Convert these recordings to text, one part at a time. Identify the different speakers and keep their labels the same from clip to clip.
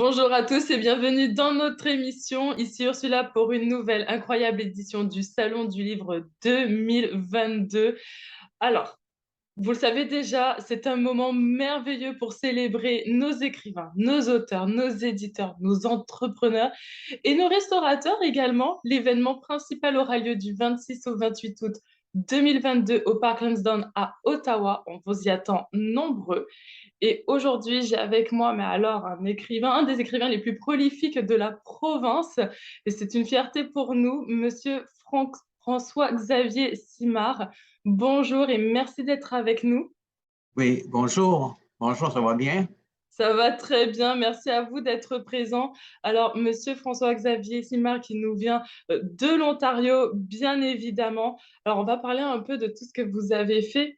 Speaker 1: Bonjour à tous et bienvenue dans notre émission. Ici Ursula pour une nouvelle incroyable édition du Salon du Livre 2022. Alors, vous le savez déjà, c'est un moment merveilleux pour célébrer nos écrivains, nos auteurs, nos éditeurs, nos entrepreneurs et nos restaurateurs également. L'événement principal aura lieu du 26 au 28 août 2022 au Park Lansdowne à Ottawa. On vous y attend nombreux. Et aujourd'hui, j'ai avec moi, mais alors, un écrivain, un des écrivains les plus prolifiques de la province. Et c'est une fierté pour nous, Monsieur François-Xavier Simard. Bonjour et merci d'être avec nous.
Speaker 2: Oui, bonjour. Bonjour, ça va bien?
Speaker 1: Ça va très bien, merci à vous d'être présent. Alors, Monsieur François-Xavier Simard qui nous vient de l'Ontario, bien évidemment. Alors, on va parler un peu de tout ce que vous avez fait.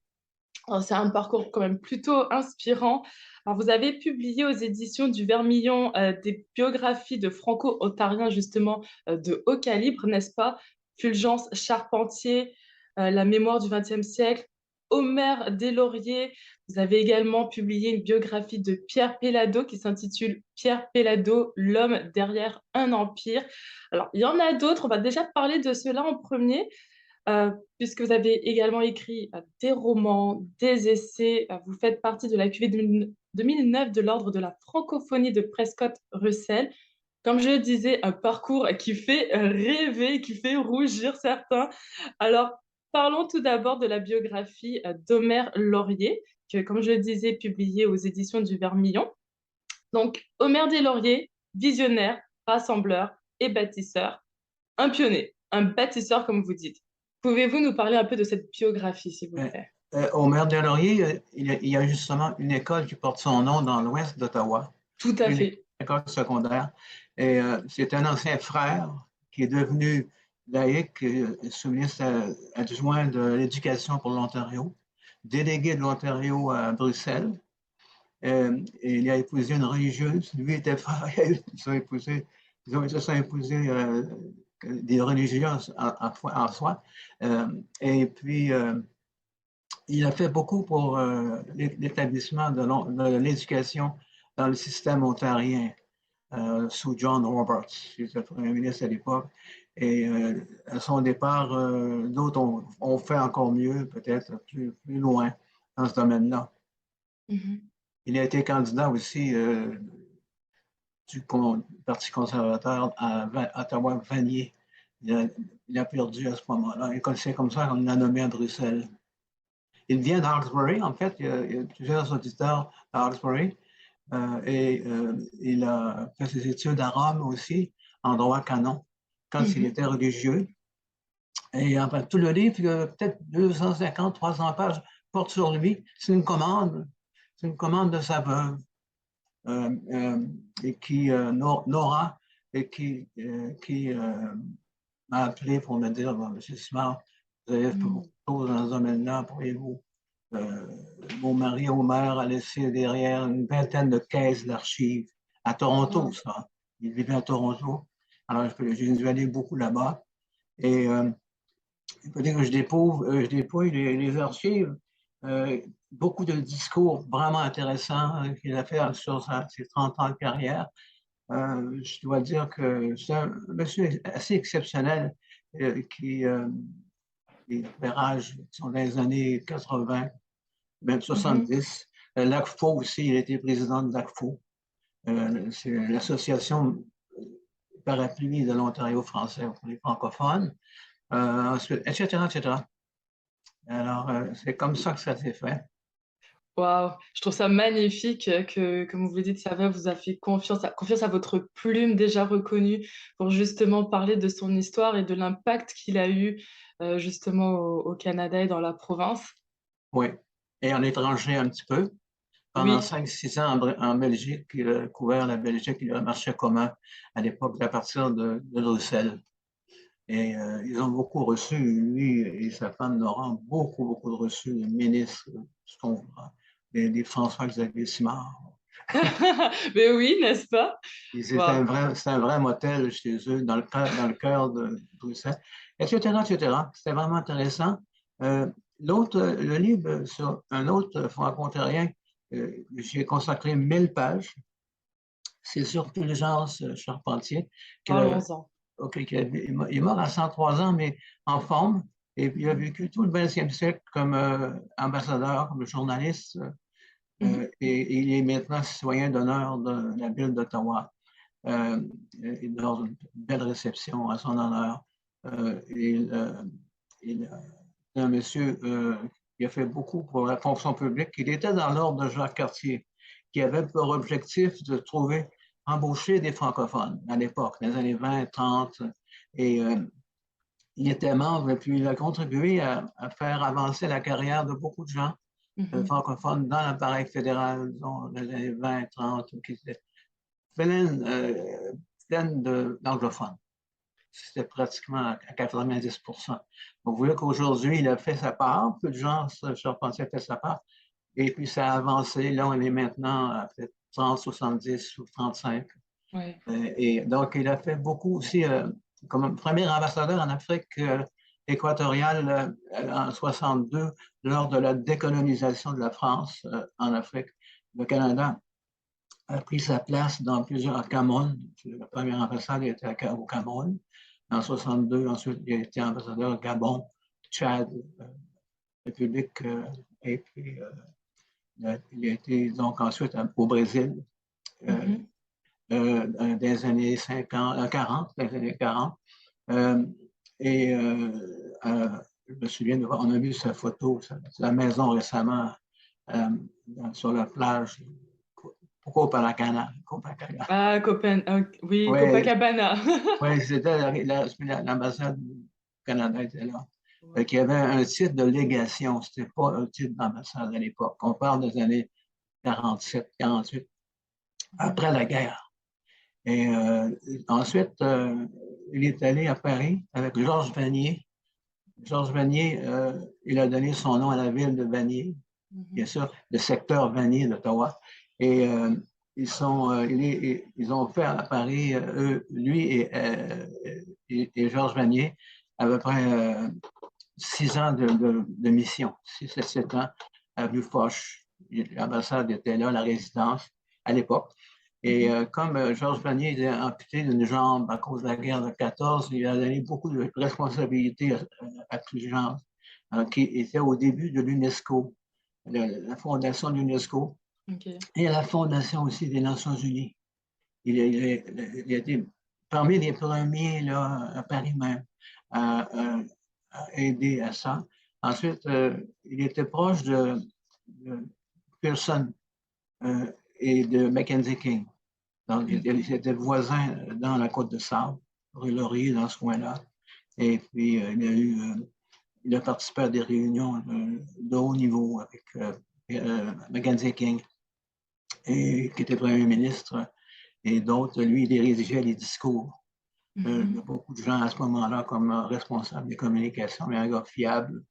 Speaker 1: Alors, c'est un parcours quand même plutôt inspirant. Alors, vous avez publié aux éditions du Vermillon des biographies de franco-ontariens justement de haut calibre, n'est-ce pas? Fulgence Charpentier, La mémoire du XXe siècle, Omer Deslauriers. Vous avez également publié une biographie de Pierre Pellado qui s'intitule Pierre Pellado, l'homme derrière un empire. Alors, il y en a d'autres, on va déjà parler de cela en premier. Puisque vous avez également écrit des romans, des essais, vous faites partie de la cuvée 2009 de l'Ordre de la francophonie de Prescott-Russell. Comme je le disais, un parcours qui fait rêver, qui fait rougir certains. Alors, parlons tout d'abord de la biographie d'Omer Laurier, que, comme je le disais, publiée aux éditions du Vermillon. Donc, Omer Deslauriers, visionnaire, rassembleur et bâtisseur, un pionnier, un bâtisseur, comme vous dites. Pouvez-vous nous parler un peu de cette biographie, s'il vous
Speaker 2: Euh,
Speaker 1: plaît?
Speaker 2: Au Maire-des-Lauriers, il y a justement une école qui porte son nom dans l'ouest d'Ottawa,
Speaker 1: Tout à
Speaker 2: une
Speaker 1: fait.
Speaker 2: école secondaire. Et c'est un ancien frère qui est devenu laïc, sous-ministre adjoint de l'Éducation pour l'Ontario, délégué de l'Ontario à Bruxelles. Et il a épousé une religieuse. Lui était frère. Ils se sont épousés des religieux en soi. Et puis, il a fait beaucoup pour l'établissement de l'éducation dans le système ontarien sous John Roberts, qui était premier ministre à l'époque. Et à son départ, d'autres ont fait encore mieux, peut-être plus loin dans ce domaine-là.
Speaker 1: Mhm.
Speaker 2: Il a été candidat aussi du Parti conservateur à Ottawa-Vanier. Il a perdu à ce moment-là. C'est comme ça qu'on l'a nommé à Bruxelles. Il vient d'Hawkesbury, en fait. Il y a plusieurs auditeurs d'Hawkesbury. Il a fait ses études à Rome aussi, en droit canon, quand il
Speaker 1: Mhm.
Speaker 2: était religieux. Et enfin, tout le livre, il y a peut-être 250, 300 pages, porte sur lui. C'est une commande. C'est une commande de sa veuve, et Nora, et qui m'a appelé pour me dire, bon, Monsieur Simard, vous avez fait beaucoup
Speaker 1: Mhm.
Speaker 2: de choses dans ce domaine-là, pourriez-vous. Mon mari Omer a laissé derrière une vingtaine de caisses d'archives à Toronto,
Speaker 1: Wow.
Speaker 2: ça. Il vivait à Toronto. Alors, j'ai dû aller beaucoup là-bas. Et il faut dire que je dépouille les archives. Euh, Beaucoup de discours vraiment intéressants qu'il a fait sur ses 30 ans de carrière. Je dois dire que c'est un monsieur assez exceptionnel qui fait rage sont dans les années 80, même
Speaker 1: Mhm.
Speaker 2: 70. L'ACFO aussi, il était président de l'ACFO. C'est l'association parapluie de l'Ontario français pour les francophones, ensuite, etc., etc. Alors, c'est comme ça que ça s'est fait.
Speaker 1: Waouh, je trouve ça magnifique que, comme vous le dites, Saveur vous a fait confiance à votre plume déjà reconnue pour justement parler de son histoire et de l'impact qu'il a eu justement au Canada et dans la province.
Speaker 2: Oui. Et en étranger un petit peu. Pendant
Speaker 1: Oui.
Speaker 2: 5, 6 ans en Belgique, il a couvert la Belgique et le marché commun à l'époque à partir de Bruxelles. Et ils ont beaucoup reçu, lui et sa femme Laurent, beaucoup de reçus de ministres, des François-Xavier Simard.
Speaker 1: Mais oui, n'est-ce pas? Waouh.
Speaker 2: C'était un vrai motel chez eux, dans le cœur de Bruxelles, etc., etc. C'était vraiment intéressant. Euh, le livre sur un autre franco-ontarien, j'ai consacré 1000 pages. c'est sur Fulgence Charpentier, qui a-
Speaker 1: Parlons-en.
Speaker 2: ok, il est mort à 103 ans, mais en forme. Et puis, il a vécu tout le 20e siècle comme ambassadeur, comme journaliste.
Speaker 1: Mhm.
Speaker 2: Et il est maintenant citoyen d'honneur de la ville d'Ottawa. Dans une belle réception à son honneur. Il, c'est un monsieur qui a fait beaucoup pour la fonction publique. Il était dans l'ordre de Jacques Cartier, qui avait pour objectif de trouver, embaucher des francophones à l'époque, dans les années 20, 30. Et il était membre, et puis il a contribué à faire avancer la carrière de beaucoup de gens
Speaker 1: Mhm.
Speaker 2: francophones dans l'appareil fédéral, disons, dans les années 20, 30, qui étaient pleine, pleine d'anglophones. C'était pratiquement à 90%. Donc, vous voyez qu'aujourd'hui, il a fait sa part, peu de gens, Charpentier a fait sa part, et puis ça a avancé. Là, on est maintenant à peut-être 30, 70 ou 35.
Speaker 1: Ouais.
Speaker 2: Et donc, il a fait beaucoup aussi, comme premier ambassadeur en Afrique équatoriale en 62, lors de la décolonisation de la France en Afrique. Le Canada a pris sa place dans plusieurs Cameroun. Le premier ambassadeur était au Cameroun. En 62, ensuite, il a été ambassadeur au Gabon, Tchad, République, et puis il a été donc ensuite au Brésil euh,
Speaker 1: Mhm.
Speaker 2: des années 50, 40, des années 40. Euh, et je me souviens, on a vu sa photo, sa maison récemment euh, sur la plage, Copacabana. Copacabana.
Speaker 1: Ah, oui,
Speaker 2: Oui,
Speaker 1: Copacabana.
Speaker 2: oui, c'était l'ambassade du Canada était là.
Speaker 1: Ouais.
Speaker 2: Qui avait un titre de légation, c'était pas un titre d'ambassade à l'époque. On parle des années 47, 48,
Speaker 1: Mhm.
Speaker 2: après la guerre. Et ensuite, il est allé à Paris avec Georges Vanier. Georges Vanier, il a donné son nom à la ville de Vanier, bien
Speaker 1: Mhm.
Speaker 2: sûr, le secteur Vanier d'Ottawa. Et ils ont fait à Paris, lui et Georges Vanier, à peu près 6 ans de mission, 6 à 7 ans à Vieux-Foch. L'ambassade était là, la résidence, à l'époque. Et
Speaker 1: Mhm.
Speaker 2: comme Georges Vanier était amputé d'une jambe à cause de la guerre de 14, il a donné beaucoup de responsabilités à Fulgence, qui était au début de l'UNESCO, la fondation de l'UNESCO,
Speaker 1: Ok.
Speaker 2: et à la fondation aussi des Nations Unies. Il a été parmi les premiers là, à Paris même à aider à ça. Ensuite, il était proche de Pearson et de Mackenzie King. Donc, ils
Speaker 1: Ok.
Speaker 2: étaient voisins dans la Côte de Sable, rue Laurier, dans ce coin-là. Et puis, il a participé à des réunions de haut niveau avec Mackenzie King, qui était premier ministre, et d'autres. Lui, il rédigeait les discours. Il y a
Speaker 1: Mhm.
Speaker 2: beaucoup de gens à ce moment-là comme responsable des communications, mais un gars fiable,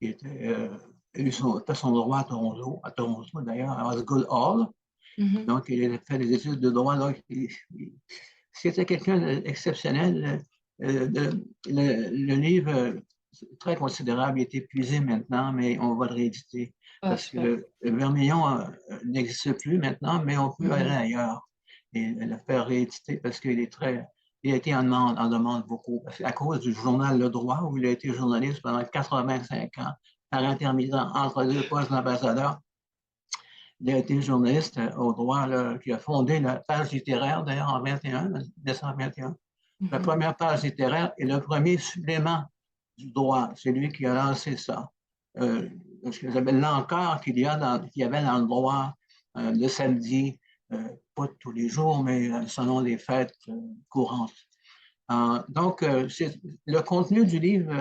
Speaker 2: qui a eu son droit à Toronto d'ailleurs, à Osgoode Hall.
Speaker 1: Mhm.
Speaker 2: Donc, il a fait des études de droit. Donc, c'était quelqu'un d'exceptionnel. Le livre, très considérable, est épuisé maintenant, mais on va le rééditer
Speaker 1: Ah,
Speaker 2: parce que
Speaker 1: super.
Speaker 2: le Vermillon n'existe plus maintenant, mais on peut aller
Speaker 1: Mhm.
Speaker 2: ailleurs et le faire rééditer parce qu'il est très. Il a été en demande beaucoup. À cause du journal Le Droit, où il a été journaliste pendant 85 ans, par intermittent entre deux postes d'ambassadeur. Il a été journaliste au droit, là, qui a fondé la page littéraire, d'ailleurs, en 21, 1921. La
Speaker 1: Mhm.
Speaker 2: première page littéraire et le premier supplément du droit. C'est lui qui a lancé ça. Ce que j'appelle l'encart qu'il y avait dans le droit le samedi, pas tous les jours, mais selon les fêtes courantes. Donc, le contenu du livre,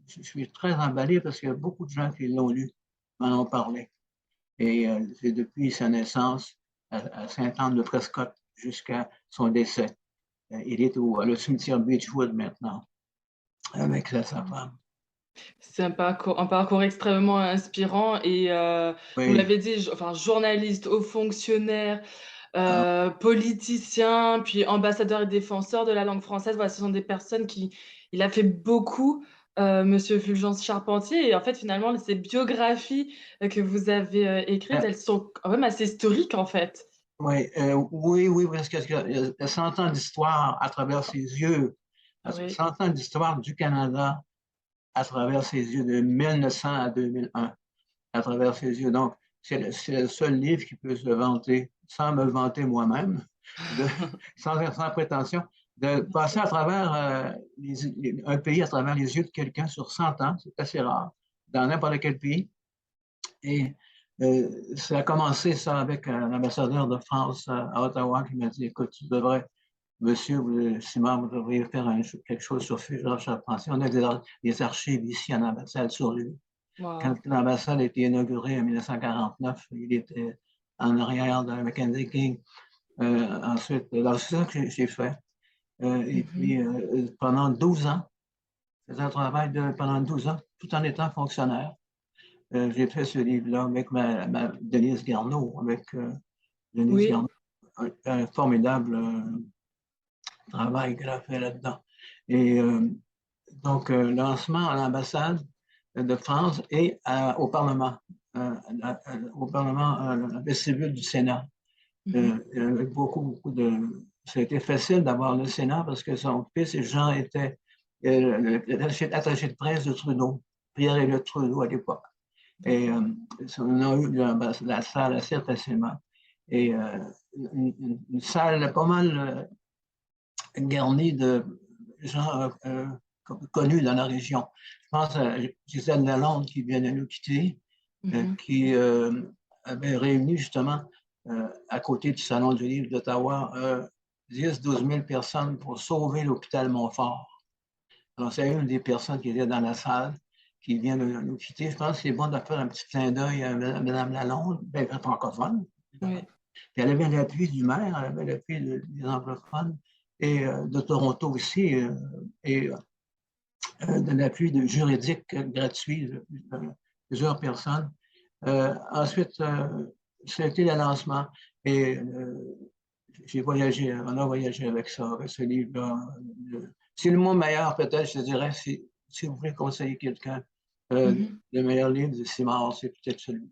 Speaker 2: je suis très emballé parce qu'il y a beaucoup de gens qui l'ont lu, m'en ont parlé. Et c'est depuis sa naissance à Sainte-Anne-de-Prescott jusqu'à son décès. Il est le cimetière Beechwood maintenant, avec sa femme.
Speaker 1: C'est un parcours extrêmement inspirant et vous
Speaker 2: Oui,
Speaker 1: l'avez dit, enfin, journaliste, haut fonctionnaire,
Speaker 2: ah,
Speaker 1: politicien, puis ambassadeur et défenseur de la langue française. Voilà, ce sont des personnes qui, il a fait beaucoup, Monsieur Fulgence Charpentier. Et en fait, finalement, ces biographies que vous avez écrites,
Speaker 2: euh,
Speaker 1: elles sont quand même assez historiques, en fait.
Speaker 2: oui, parce qu'il y a 100 ans d'histoire à travers ses yeux,
Speaker 1: Oui.
Speaker 2: 100 ans d'histoire du Canada à travers ses yeux, de 1900 à 2001, à travers ses yeux. Donc, c'est le seul livre qui peut se vanter, sans me le vanter moi-même, de, sans prétention, de passer à travers un pays à travers les yeux de quelqu'un sur 100 ans, c'est assez rare, dans n'importe quel pays. Et ça a commencé ça avec un ambassadeur de France à Ottawa qui m'a dit, écoute, tu devrais, monsieur Simard, vous devriez faire quelque chose sur Georges Charpentier. On a des archives ici en ambassade sur lui. Quand
Speaker 1: Wow.
Speaker 2: l'ambassade a été inaugurée en 1949, il était en arrière de Mackenzie King. Ensuite, c'est ça que j'ai fait. Et puis,
Speaker 1: Mhm.
Speaker 2: pendant 12 ans, j'ai fait un travail pendant 12 ans, tout en étant fonctionnaire. J'ai fait ce livre-là avec Denise Garneau, avec Denise
Speaker 1: Oui.
Speaker 2: Garneau, un formidable travail qu'elle a fait là-dedans. Et donc, lancement à l'ambassade de France et au Parlement, la vestibule du Sénat.
Speaker 1: Mhm.
Speaker 2: Avec beaucoup de. Ça a été facile d'avoir le Sénat parce que son fils Jean était l'attaché de presse de Trudeau, Pierre-Éliott Trudeau à l'époque. Et
Speaker 1: D'accord.
Speaker 2: on a eu la salle assez facilement. Et une salle pas mal garnie de gens connus dans la région. Je pense à Gisèle Lalonde qui vient de nous quitter,
Speaker 1: Mhm.
Speaker 2: qui avait réuni justement à côté du Salon du Livre d'Ottawa 10-12 000 personnes pour sauver l'hôpital Montfort. Alors, c'est une des personnes qui était dans la salle qui vient de nous quitter. Je pense que c'est bon de faire un petit clin d'œil à Mme Lalonde, bien francophone, évidemment.
Speaker 1: Oui.
Speaker 2: Puis elle avait l'appui du maire, elle avait l'appui des anglophones et de Toronto aussi, et de l'appui juridique gratuit de plusieurs personnes. Ensuite, ça a été le lancement et j'ai voyagé, on a voyagé avec ça, avec ce livre-là. C'est le mot meilleur, peut-être, je dirais, si vous voulez conseiller quelqu'un,
Speaker 1: Mhm.
Speaker 2: le meilleur livre de Simard, c'est peut-être celui.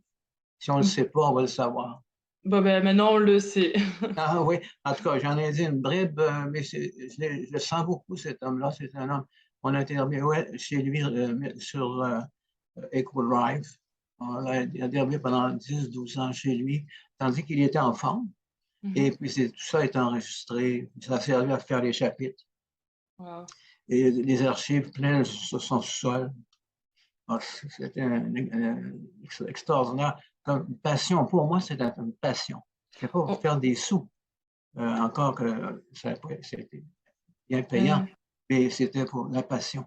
Speaker 2: Si on ne le sait pas, on va le savoir.
Speaker 1: Bon, ben, maintenant, on le sait.
Speaker 2: Ah oui, en tout cas, j'en ai dit une bribe, mais je le sens beaucoup, cet homme-là. C'est un homme. On a interviewé chez lui sur Equal Drive. On l'a interviewé pendant 10-12 ans chez lui, tandis qu'il était en forme. Et
Speaker 1: Mhm.
Speaker 2: puis tout ça est enregistré. Ça a servi à faire les chapitres.
Speaker 1: Wow.
Speaker 2: Et les archives pleines sur son sous-sol. Ah, c'était extraordinaire. Comme une passion. Pour moi, c'était une passion. C'était pas pour
Speaker 1: On-
Speaker 2: faire des sous. Encore que c'était bien payant,
Speaker 1: euh,
Speaker 2: mais c'était pour la passion.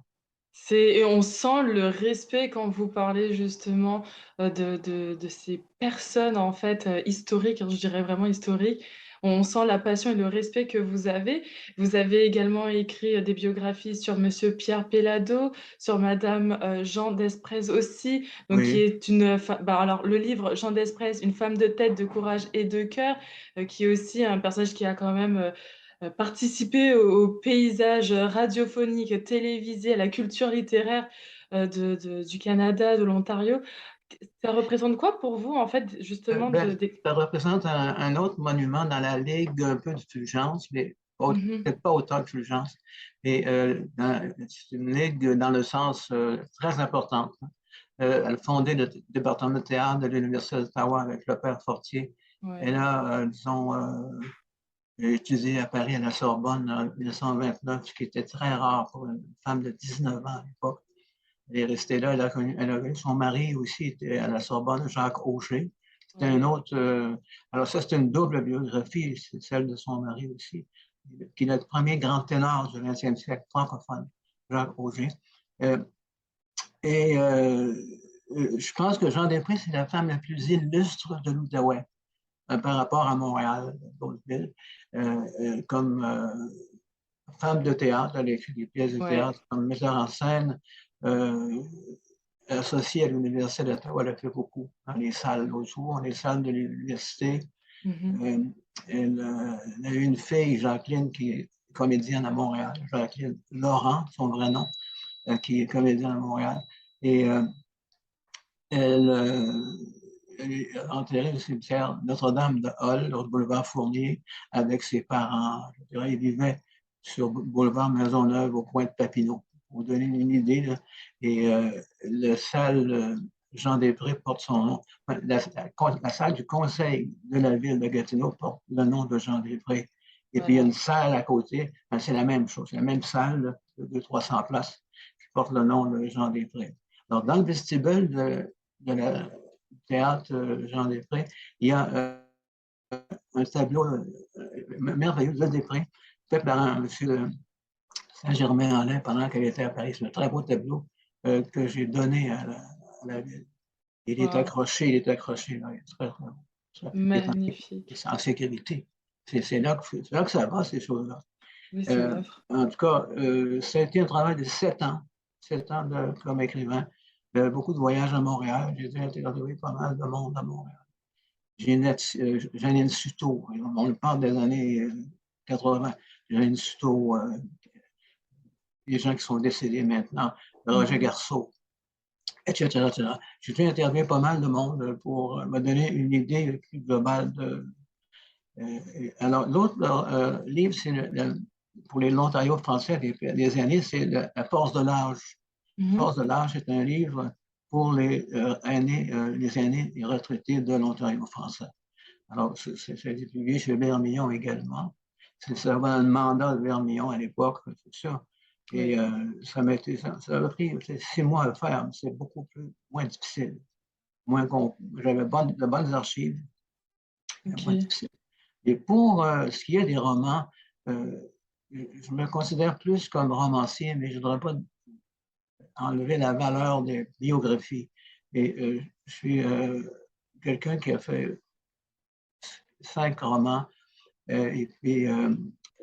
Speaker 1: et on sent le respect quand vous parlez justement de ces personnes en fait historiques, hein, je dirais vraiment historiques. On sent la passion et le respect que vous avez. Vous avez également écrit des biographies sur Monsieur Pierre Pellado, sur Madame Jean Desprez aussi, donc qui
Speaker 2: Oui,
Speaker 1: est bah, alors le livre Jean Desprez, une femme de tête, de courage et de cœur, qui est aussi un personnage qui a quand même participer au paysage radiophonique, télévisé, à la culture littéraire du Canada, de l'Ontario. Ça représente quoi pour vous, en fait, justement,
Speaker 2: ben, ça représente un autre monument dans la ligue un peu de Fulgence, mais
Speaker 1: Mhm,
Speaker 2: peut-être pas autant que Fulgence, mais c'est une ligue dans le sens très importante. Elle a fondé le département de théâtre de l'Université d'Ottawa avec le père Fortier.
Speaker 1: ouais.
Speaker 2: Elle a, disons, étudié à Paris à la Sorbonne en 1929, ce qui était très rare pour une femme de 19 ans à l'époque. Elle est restée là, elle a connu son mari aussi, était à la Sorbonne, Jacques Auger. C'était un
Speaker 1: Ouais.
Speaker 2: autre. Alors, ça, c'est une double biographie, c'est celle de son mari aussi, qui est le premier grand ténor du 20e siècle francophone, Jacques Auger. Euh, et je pense que Jean Després, c'est la femme la plus illustre de l'Outaouais par rapport à Montréal, d'autres villes, comme femme de théâtre, elle a écrit des pièces de
Speaker 1: Ouais.
Speaker 2: théâtre comme metteur en scène, euh, associée à l'Université d'Ottawa, elle a fait beaucoup dans les salles autour, dans les salles de l'université.
Speaker 1: Mhm.
Speaker 2: Euh, elle a eu une fille, Jacqueline, qui est comédienne à Montréal, Jacqueline Laurent, son vrai nom, qui est comédienne à Montréal. Et elle, enterré au cimetière Notre-Dame de Hull, au boulevard Fournier, avec ses parents. Je dirais, il vivait sur boulevard Maisonneuve, au coin de Papineau. Pour vous donner une idée, là. Et la salle Jean Després porte son nom. La salle du conseil de la ville de Gatineau porte le nom de Jean Després. Et puis, il y a une salle à côté, ben, c'est la même chose, c'est la même salle là, de 200-300 places qui porte le nom de Jean Després. Alors, dans le vestibule du théâtre Jean Després, il y a un tableau merveilleux de Després, fait par M. Saint-Germain-en-Laye pendant qu'elle était à Paris. C'est un très beau tableau que j'ai donné à la ville. Il est
Speaker 1: Wow.
Speaker 2: accroché, il est accroché. Là, il est très, très beau. Il
Speaker 1: Magnifique.
Speaker 2: est en sécurité. C'est là que ça va, ces choses-là.
Speaker 1: Oui, c'est l'œuvre.
Speaker 2: En tout cas, ça a été un travail de 7 ans comme écrivain. Beaucoup de voyages à Montréal. J'ai interviewé pas mal de monde à Montréal. Janine Suto, on parle des années 80. Janine Suto, les gens qui sont décédés maintenant, Roger Garceau, etc., etc. J'ai dû interviewer pas mal de monde pour me donner une idée plus globale de. Alors, l'autre livre, c'est pour les l'Ontario français des années, c'est La force de l'âge. La force de l'âge est un livre pour les aînés et retraités de l'Ontario français. Alors, c'est publié chez Vermillon également. Ça va un mandat de Vermillon à l'époque, tout ça. Et ça a pris 6 mois à faire, mais c'est beaucoup moins difficile. J'avais de bonnes archives, moins
Speaker 1: Ok.
Speaker 2: difficile. Et pour ce qui est des romans, je me considère plus comme romancier, mais je ne voudrais pas enlever la valeur des biographies. Et je suis quelqu'un qui a fait 5 romans. Et puis,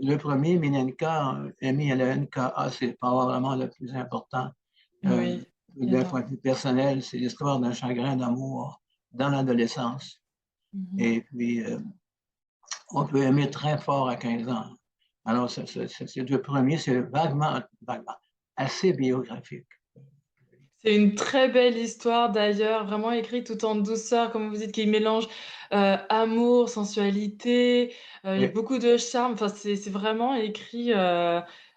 Speaker 2: le premier, Minenka, M-I-L-E-N-K-A, c'est probablement le plus important.
Speaker 1: Oui,
Speaker 2: D'un point
Speaker 1: énorme.
Speaker 2: de vue personnel, c'est l'histoire d'un chagrin d'amour dans l'adolescence. Et puis, on peut aimer très fort à 15 ans. Alors, ces deux premiers, c'est vaguement, assez biographique.
Speaker 1: C'est une très belle histoire d'ailleurs, vraiment écrite tout en douceur, comme vous dites, qui mélange amour, sensualité, il y a
Speaker 2: Oui,
Speaker 1: beaucoup de charme. Enfin, c'est vraiment écrit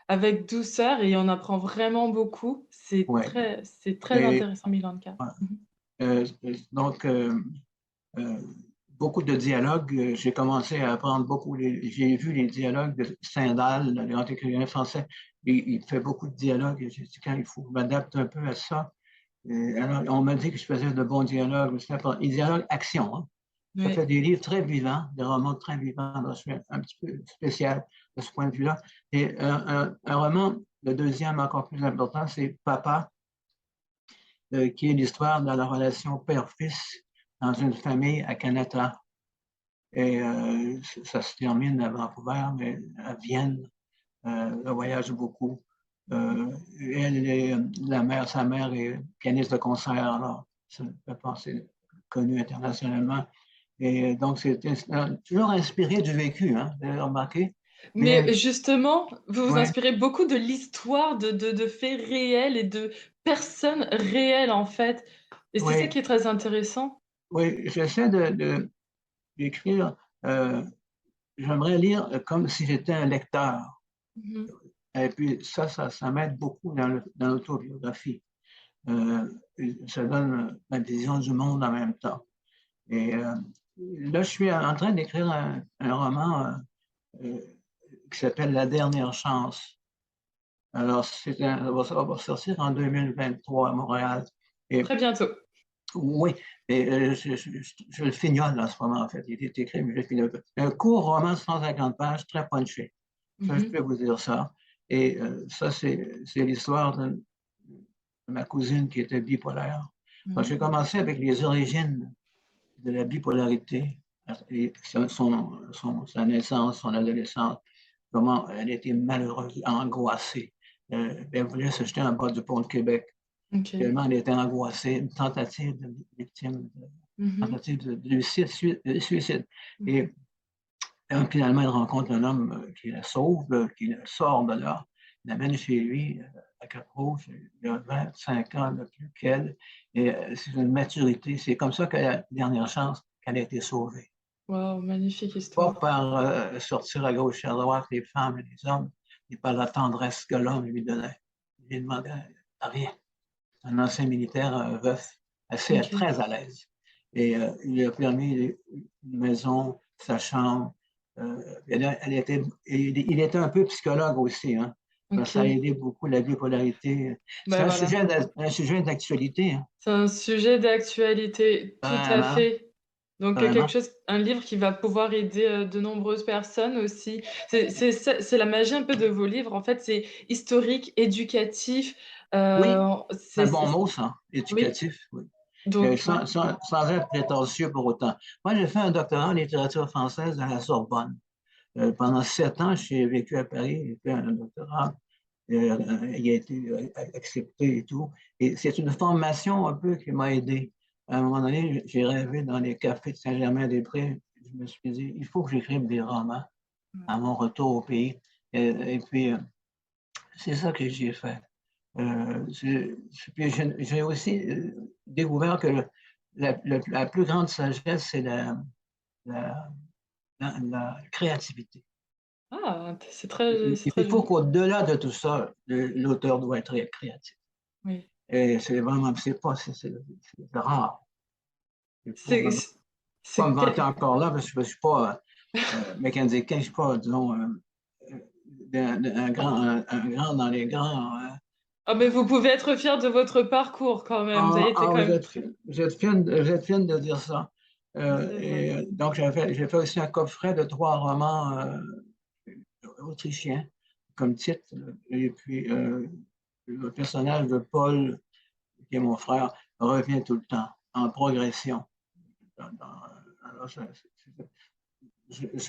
Speaker 1: avec douceur et on apprend vraiment beaucoup.
Speaker 2: oui.
Speaker 1: C'est très
Speaker 2: Et,
Speaker 1: intéressant, Milanka.
Speaker 2: euh, donc, euh, beaucoup de dialogues. J'ai commencé à apprendre beaucoup. J'ai vu les dialogues de Stendhal, le grand écrivain français. Il fait beaucoup de dialogues. Et j'ai dit, quand il faut que je m'adapte un peu à ça. Alors, on m'a dit que je faisais de bons dialogues. Les dialogues action. Hein. Ça fait
Speaker 1: Oui,
Speaker 2: des livres très vivants, des romans très vivants. Donc, je suis un petit peu spécial de ce point de vue-là. Et un roman, le deuxième encore plus important, c'est Papa, qui est l'histoire de la relation père-fils dans une famille à Canada. Et ça se termine à Vancouver, mais à Vienne, elle voyage beaucoup. Sa mère est pianiste de concert, alors ça peut penser connue internationalement. Et donc, c'est toujours inspiré du vécu, hein, vous avez remarqué. Mais,
Speaker 1: mais justement, vous vous
Speaker 2: ouais,
Speaker 1: inspirez beaucoup de l'histoire de faits réels et de personnes réelles, en fait. Et c'est ça
Speaker 2: oui,
Speaker 1: qui est très intéressant.
Speaker 2: oui, j'essaie d'écrire, euh, j'aimerais lire comme si j'étais un lecteur.
Speaker 1: Mhm.
Speaker 2: Et puis, ça m'aide beaucoup dans l'autobiographie. Ça donne ma vision du monde en même temps. Et là, je suis en train d'écrire un roman euh, qui s'appelle La dernière chance. Alors, ça va sortir en 2023 à Montréal. Et
Speaker 1: Très bientôt.
Speaker 2: oui, et je le fignole en ce moment, en fait. Il est écrit, mais je le fignole. Un court roman de 150 pages, très punché. Ça, je
Speaker 1: Mhm.
Speaker 2: peux vous dire ça. Et ça, c'est l'histoire de ma cousine qui était bipolaire. Donc, j'ai
Speaker 1: Mhm.
Speaker 2: commencé avec les origines de la bipolarité, et sa naissance, son adolescence, comment elle était malheureuse, angoissée. Elle voulait se jeter en bas du pont de Québec.
Speaker 1: Ok.
Speaker 2: Tellement elle était angoissée, une tentative de victime,
Speaker 1: Mhm.
Speaker 2: tentative de suicide.
Speaker 1: Mhm.
Speaker 2: Et finalement, elle rencontre un homme qui la sauve, qui la sort de là. l'amène chez lui à Cap-Rouge. Il a 25 ans de plus qu'elle. Et c'est une maturité. C'est comme ça qu'à la dernière chance, qu'elle a été sauvée.
Speaker 1: Waouh, magnifique
Speaker 2: Pas
Speaker 1: histoire.
Speaker 2: par sortir à gauche et à droite les femmes et les hommes, et par la tendresse que l'homme lui donnait. Il lui demandait rien. Un ancien militaire veuf, assez
Speaker 1: OK.
Speaker 2: très à l'aise. Et il lui a permis une maison, sa chambre. Il était un peu psychologue aussi, hein. Ça a
Speaker 1: OK.
Speaker 2: aidé beaucoup la bipolarité. C'est
Speaker 1: Bah, voilà.
Speaker 2: un sujet d'actualité, hein.
Speaker 1: C'est un sujet d'actualité, tout à
Speaker 2: Vraiment,
Speaker 1: fait. Donc, quelque
Speaker 2: vraiment.
Speaker 1: chose un livre qui va pouvoir aider, de nombreuses personnes aussi. C'est la magie un peu de vos livres, en fait, c'est historique, éducatif,
Speaker 2: Oui, c'est un bon
Speaker 1: c'est
Speaker 2: mot, ça,
Speaker 1: oui,
Speaker 2: éducatif, oui.
Speaker 1: donc ouais.
Speaker 2: Sans être prétentieux pour autant. Moi, j'ai fait un doctorat en littérature française à la Sorbonne. Pendant 7 ans, j'ai vécu à Paris, j'ai fait un doctorat, il a été accepté et tout. Et c'est une formation un peu qui m'a aidé. À un moment donné, j'ai rêvé dans les cafés de Saint-Germain-des-Prés. Je me suis dit, il faut que j'écrive des romans à mon retour au pays. Et puis, c'est ça que j'ai fait. Puis j'ai aussi découvert que la plus grande sagesse, c'est la, la créativité.
Speaker 1: Ah, c'est
Speaker 2: Il
Speaker 1: très
Speaker 2: faut
Speaker 1: joli.
Speaker 2: qu'au-delà de tout ça, l'auteur doit être créatif.
Speaker 1: Oui.
Speaker 2: Et c'est vraiment, c'est rare. Il faut
Speaker 1: C'est
Speaker 2: vraiment
Speaker 1: c
Speaker 2: pas
Speaker 1: c'est
Speaker 2: me vanter
Speaker 1: quel
Speaker 2: encore là, parce que je ne suis pas mécanicien, je ne suis pas, disons, un grand dans les grands.
Speaker 1: ah, mais vous pouvez être fier de votre parcours quand même. Vous avez été quand même très
Speaker 2: Vous êtes fine de dire ça.
Speaker 1: c'est vrai.
Speaker 2: Donc, j'ai fait aussi un coffret de 3 romans autrichiens comme titre. Et puis, le personnage de Paul, qui est mon frère, revient tout le temps en progression. Alors, je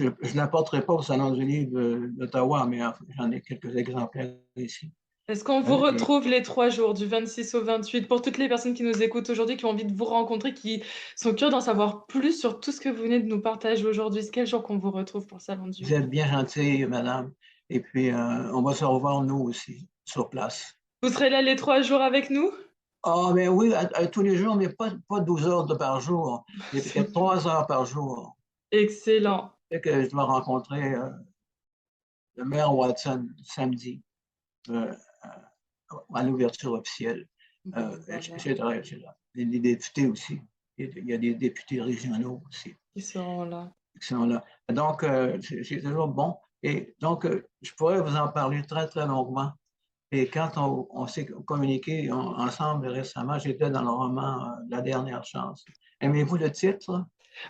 Speaker 2: ne l'apporterai pas au Salon du livre d'Ottawa, mais j'en ai quelques exemplaires ici.
Speaker 1: Est-ce qu'on vous
Speaker 2: Et
Speaker 1: retrouve les 3 jours, du 26 au 28? Pour toutes les personnes qui nous écoutent aujourd'hui, qui ont envie de vous rencontrer, qui sont curieux d'en savoir plus sur tout ce que vous venez de nous partager aujourd'hui, c'est quel jour qu'on vous retrouve pour le salon du
Speaker 2: vous
Speaker 1: livre?
Speaker 2: êtes bien gentille, madame. Et puis, on va se revoir, nous aussi, sur place.
Speaker 1: Vous serez là les 3 jours avec nous?
Speaker 2: Ah, mais oui, tous les jours, mais pas 12 heures par jour. Il y a
Speaker 1: C'est
Speaker 2: peut-être 3 heures par jour.
Speaker 1: excellent.
Speaker 2: C'est que je dois rencontrer le maire Watson samedi euh, à l'ouverture officielle.
Speaker 1: Bon, voilà,
Speaker 2: Les députés aussi. Il y a des députés régionaux aussi
Speaker 1: ils seront là.
Speaker 2: qui sont là. Donc, c'est toujours bon. Et donc, je pourrais vous en parler très, très longuement. Et quand on s'est communiqué ensemble récemment, j'étais dans le roman La dernière chance. Aimez-vous le titre?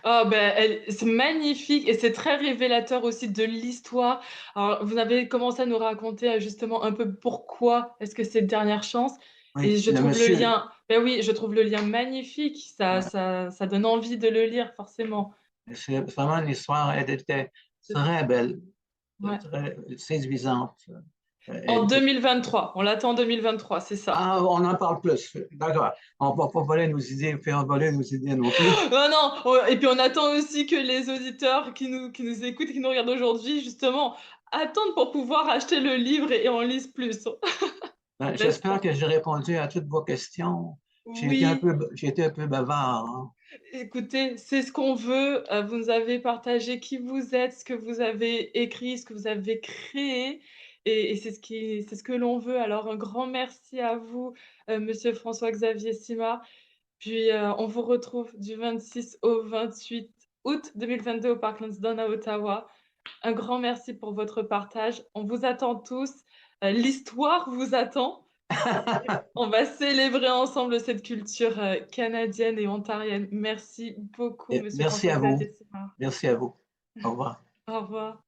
Speaker 1: Oh ben, c'est magnifique et c'est très révélateur aussi de l'histoire. Alors, vous avez commencé à nous raconter, justement un peu pourquoi est-ce que c'est Dernière Chance et
Speaker 2: Oui,
Speaker 1: je
Speaker 2: le
Speaker 1: trouve le
Speaker 2: monsieur.
Speaker 1: lien ben oui, je trouve le lien magnifique.
Speaker 2: Ouais,
Speaker 1: Ça donne envie de le lire forcément.
Speaker 2: c'est vraiment l'histoire, elle était
Speaker 1: C'est
Speaker 2: très belle,
Speaker 1: ouais.
Speaker 2: très séduisante.
Speaker 1: En
Speaker 2: Elle était-
Speaker 1: 2023, on l'attend en 2023, c'est ça.
Speaker 2: Ah, on en parle plus. D'accord. On ne va pas voler nos idées, faire voler nos idées non plus.
Speaker 1: Oh non, et puis on attend aussi que les auditeurs qui nous écoutent, qui nous regardent aujourd'hui, justement, attendent pour pouvoir acheter le livre et en lisent plus, n'est-ce
Speaker 2: J'espère
Speaker 1: pas?
Speaker 2: que j'ai répondu à toutes vos questions.
Speaker 1: Oui.
Speaker 2: J'ai été un peu bavard, hein.
Speaker 1: Écoutez, c'est ce qu'on veut, vous nous avez partagé qui vous êtes, ce que vous avez écrit, ce que vous avez créé et c'est ce que l'on veut. Alors un grand merci à vous, monsieur François-Xavier Simard. Puis, on vous retrouve du 26 au 28 août 2022 au Parc Lansdowne à Ottawa. Un grand merci pour votre partage. On vous attend tous, l'histoire vous attend. On va célébrer ensemble cette culture, canadienne et ontarienne. Merci beaucoup, monsieur
Speaker 2: Merci à vous.
Speaker 1: François-Xavier Simard.
Speaker 2: Merci à vous. Au revoir.
Speaker 1: Au revoir.